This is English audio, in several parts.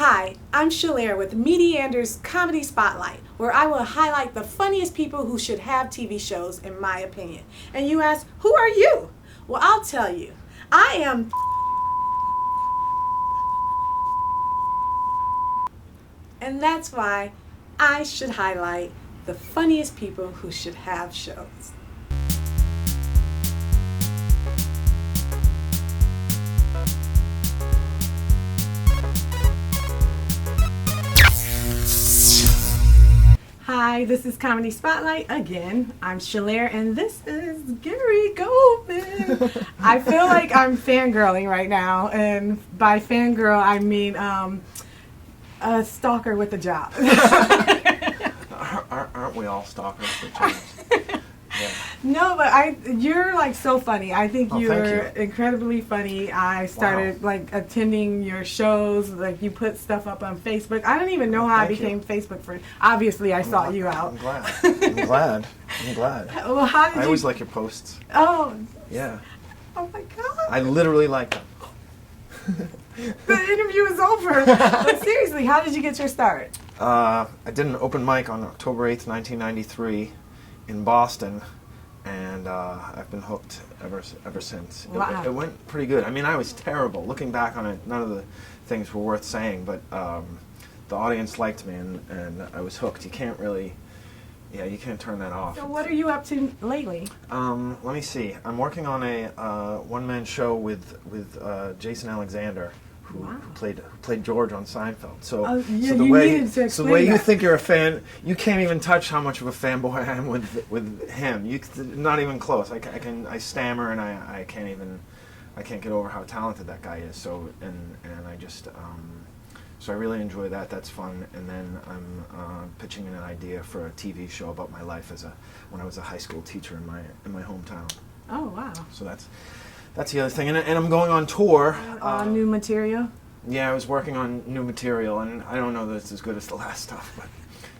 Hi, I'm Chalarious with Mediander's Comedy Spotlight, where I will highlight the funniest people who should have TV shows, in my opinion. And you ask, who are you? Well, I'll tell you. I am... And that's why I should highlight the funniest people who should have shows. Hi, this is Comedy Spotlight again. I'm Chalarious and this is Gary Gulman. I feel like I'm fangirling right now, and by fangirl I mean a stalker with a job. Aren't we all stalkers for change? Yeah. No, but you're like so funny. I think Thank you're you. incredibly funny. I started like attending your shows. Like you put stuff up on Facebook. I don't even know how I became Facebook friend. Obviously, I sought you out. I'm glad. I'm glad. Well, how did I you? always like your posts. Oh. Yeah. Oh my God. I literally like them. The interview is over. But seriously, how did you get your start? I did an open mic on October 8th, 1993 in Boston, and I've been hooked ever since. Wow. It went pretty good. I mean, I was terrible. Looking back on it, none of the things were worth saying, but the audience liked me, and I was hooked. You can't really... Yeah, you can't turn that off. So what are you up to lately? Let me see. I'm working on a one-man show with Jason Alexander, who played George on Seinfeld. So, Oh, yeah, so the you way needed to so the way explain you that. think you're a fan, you can't even touch how much of a fanboy I am with him. Not even close. I stammer and I can't get over how talented that guy is. So and I just. So I really enjoy that. That's fun. And then I'm pitching an idea for a TV show about my life when I was a high school teacher in my hometown. Oh wow. So that's the other thing. And I'm going on tour. New material. Yeah, I was working on new material, and I don't know that it's as good as the last stuff,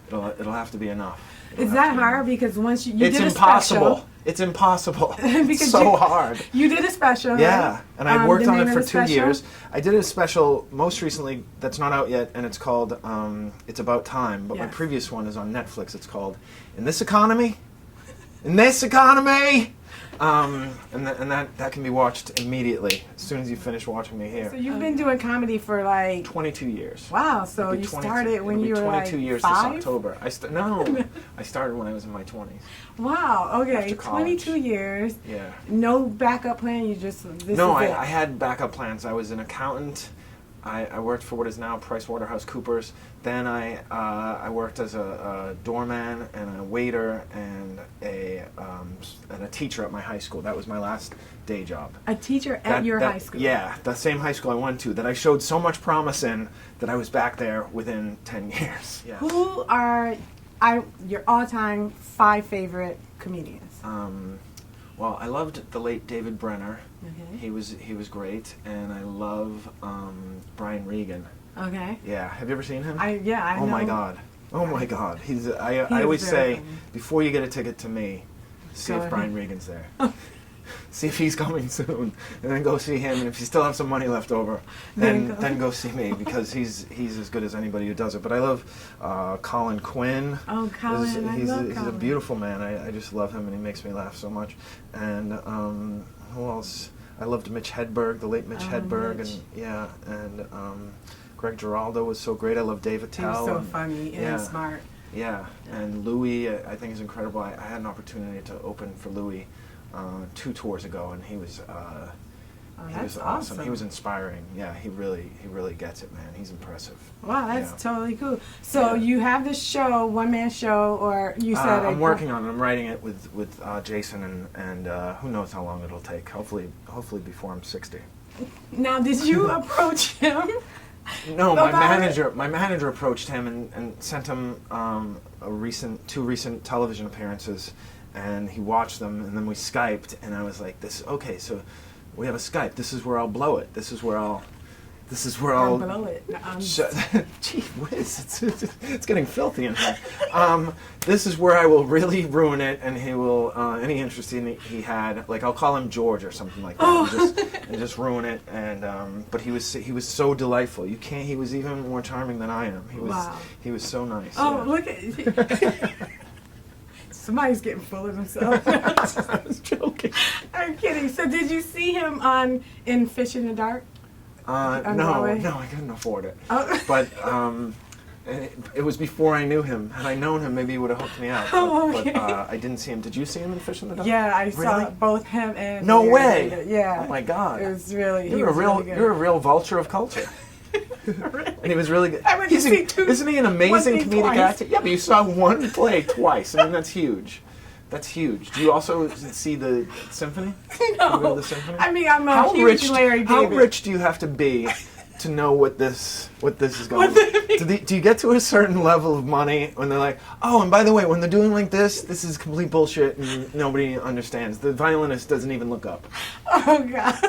but it'll have to be enough. Is that hard? Because once you It's did a impossible. special. It's impossible. Because It's so hard. You did a special. Yeah, right? and I worked the on name it of for the 2 special? years. I did a special most recently that's not out yet, and it's called It's About Time. But my Yes. previous one is on Netflix. It's called In This Economy. In This Economy. And that can be watched immediately as soon as you finish watching me here. So you've been doing comedy for like 22 years. wow. So It'll be you 22 started when it'll be you were 22 like years 5? this October. No, I started when I was in my 20s. Wow. Okay. After college. 22 years. Yeah. No backup plan. You just this No, is it. I had backup plans. I was an accountant. I worked for what is now PricewaterhouseCoopers. Then I worked as a doorman and a waiter and a teacher at my high school. That was my last day job. A teacher at your high school. Yeah, the same high school I went to that I showed so much promise in that I was back there within 10 years. Yes. Who are your all-time 5 favorite comedians? Well, I loved the late David Brenner. Okay. He was great, and I love Brian Regan. Okay. Yeah, have you ever seen him? I Oh know. my God! Oh my God! I is always very say funny. before you get a ticket to me, see Go if ahead. Brian Regan's there. See if he's coming soon, and then go see him. And if you still have some money left over, then go see me because he's as good as anybody who does it. But I love Colin Quinn. Oh, Colin, I love He's a Colin. beautiful man. I just love him, and he makes me laugh so much. And who else? I loved Mitch Hedberg, the late Mitch Hedberg, Mitch. and Greg Giraldo was so great. I love Dave He Attell. was so and- funny yeah. and smart. Yeah, and Louis, I think is incredible. I had an opportunity to open for Louis 2 tours ago, and he was That's awesome. awesome. He was inspiring. Yeah, he really gets it, man. He's impressive. Wow, that's Yeah. totally cool. So Yeah. you have this show, one-man show, or you said I'm working on it. I'm writing it with Jason, and who knows how long it'll take. Hopefully before I'm 60. Now, did you approach him? No, my About it? manager approached him and sent him two recent television appearances, and he watched them, and then we Skyped, and I was like, okay, so we have a Skype. This is where I'll blow it. This is where I'll This is where Or I'll blow it. Gee whiz, it's getting filthy in here. This is where I will really ruin it, and he will any interest he had, like I'll call him George or something like that, and just ruin it. And but he was so delightful. You can't. He was even more charming than I am. He was so nice. Oh, yeah. look at somebody's getting full of himself. I was joking. I'm kidding. So did you see him in Fish in the Dark? No, I couldn't afford it. Oh. But it was before I knew him. Had I known him, maybe he would have hooked me up. Oh, okay. But I didn't see him. Did you see him in Fish in the Dark? Yeah, I saw Really? both him and. No Larry. way. Yeah. Oh my God. It was really. You're a real vulture of culture. Really? And he was really good. I went to see Isn't he an amazing one thing comedic twice. actor? Yeah, but you saw one play twice. I mean, that's huge. That's huge. Do you also see the symphony? No. You go to the symphony? I mean, I'm a huge Larry David. How rich do you have to be to know what this is going on? Do you get to a certain level of money when they're like, oh, and by the way, when they're doing like this is complete bullshit and nobody understands. The violinist doesn't even look up. Oh God.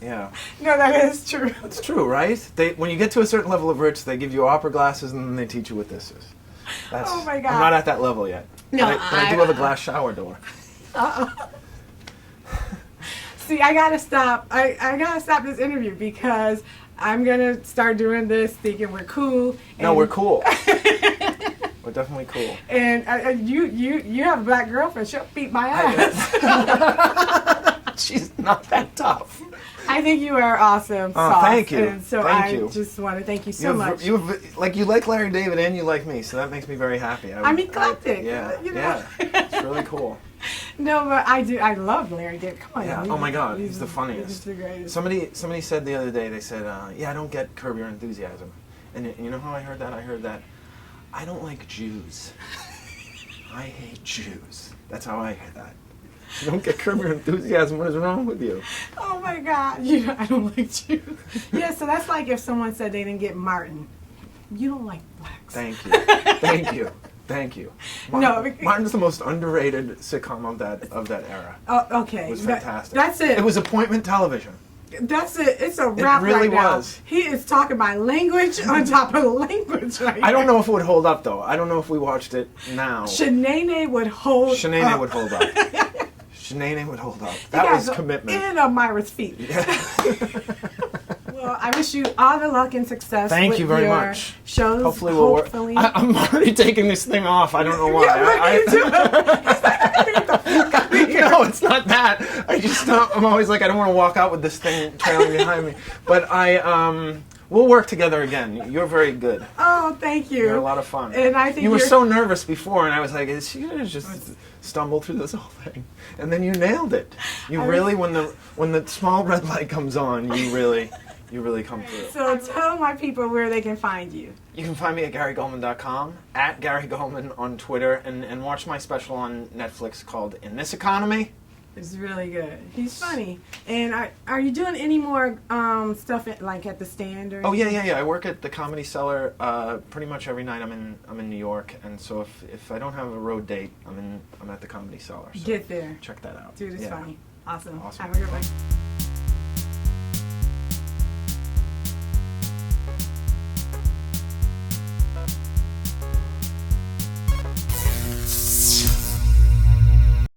Yeah. No, that is true. It's true, right? When you get to a certain level of rich, they give you opera glasses and then they teach you what this is. Oh my God. I'm not at that level yet. No, but I do have a glass shower door. See, I gotta stop. I gotta stop this interview because I'm gonna start doing this thinking we're cool. No, we're cool. We're definitely cool. And you have a black girlfriend. She'll beat my ass. She's not that tough. I think you are awesome. Oh, thank you. And so Thank I you. just want to thank you so much. You like Larry David and you like me, so that makes me very happy. I'm eclectic. Yeah, you know? yeah. It's really cool. No, but I do. I love Larry David. Come on. Yeah. Oh my God, he's the funniest. He's the greatest. Somebody said the other day. They said, "Yeah, I don't get Curb Your Enthusiasm," and you know how I heard that? I heard that I don't like Jews. I hate Jews. That's how I hear that. You don't get Curb Your Enthusiasm. What is wrong with you? Oh my God. I don't like you. Yeah, so that's like if someone said they didn't get Martin. You don't like blacks. Thank you. Thank you. Thank you. Martin's the most underrated sitcom of that era. Oh, okay. It was fantastic. That's it. It was appointment television. That's it. It's a wrap really right now. was. He is talking my language on top of language right I don't know if it would hold up, though. I don't know if we watched it now. Shanae would hold Shanae would hold up. Shanae would hold up. You That guys was are commitment. in Elmira's feet. Yeah. Well, I wish you all the luck and success. Thank with you very your much. Shows. Hopefully we'll work. I'm already taking this thing off. I don't know why. No, it's not that. I'm always like, I don't want to walk out with this thing trailing behind me. But we'll work together again. You're very good. Oh, thank you. You're a lot of fun. And I think you were so nervous before, and I was like, is she gonna just stumble through this whole thing? And then you nailed it. You really, when the small red light comes on, you really come through. So tell my people where they can find you. You can find me at GaryGulman.com, at Gary Gulman on Twitter, and watch my special on Netflix called In This Economy. It's really good. He's funny. And are you doing any more stuff like at the stand or? Oh yeah. I work at the Comedy Cellar pretty much every night. I'm in New York, and so if I don't have a road date, I'm at the Comedy Cellar. So get there. check that out. Dude, it's funny. Awesome. Awesome. Have a good one.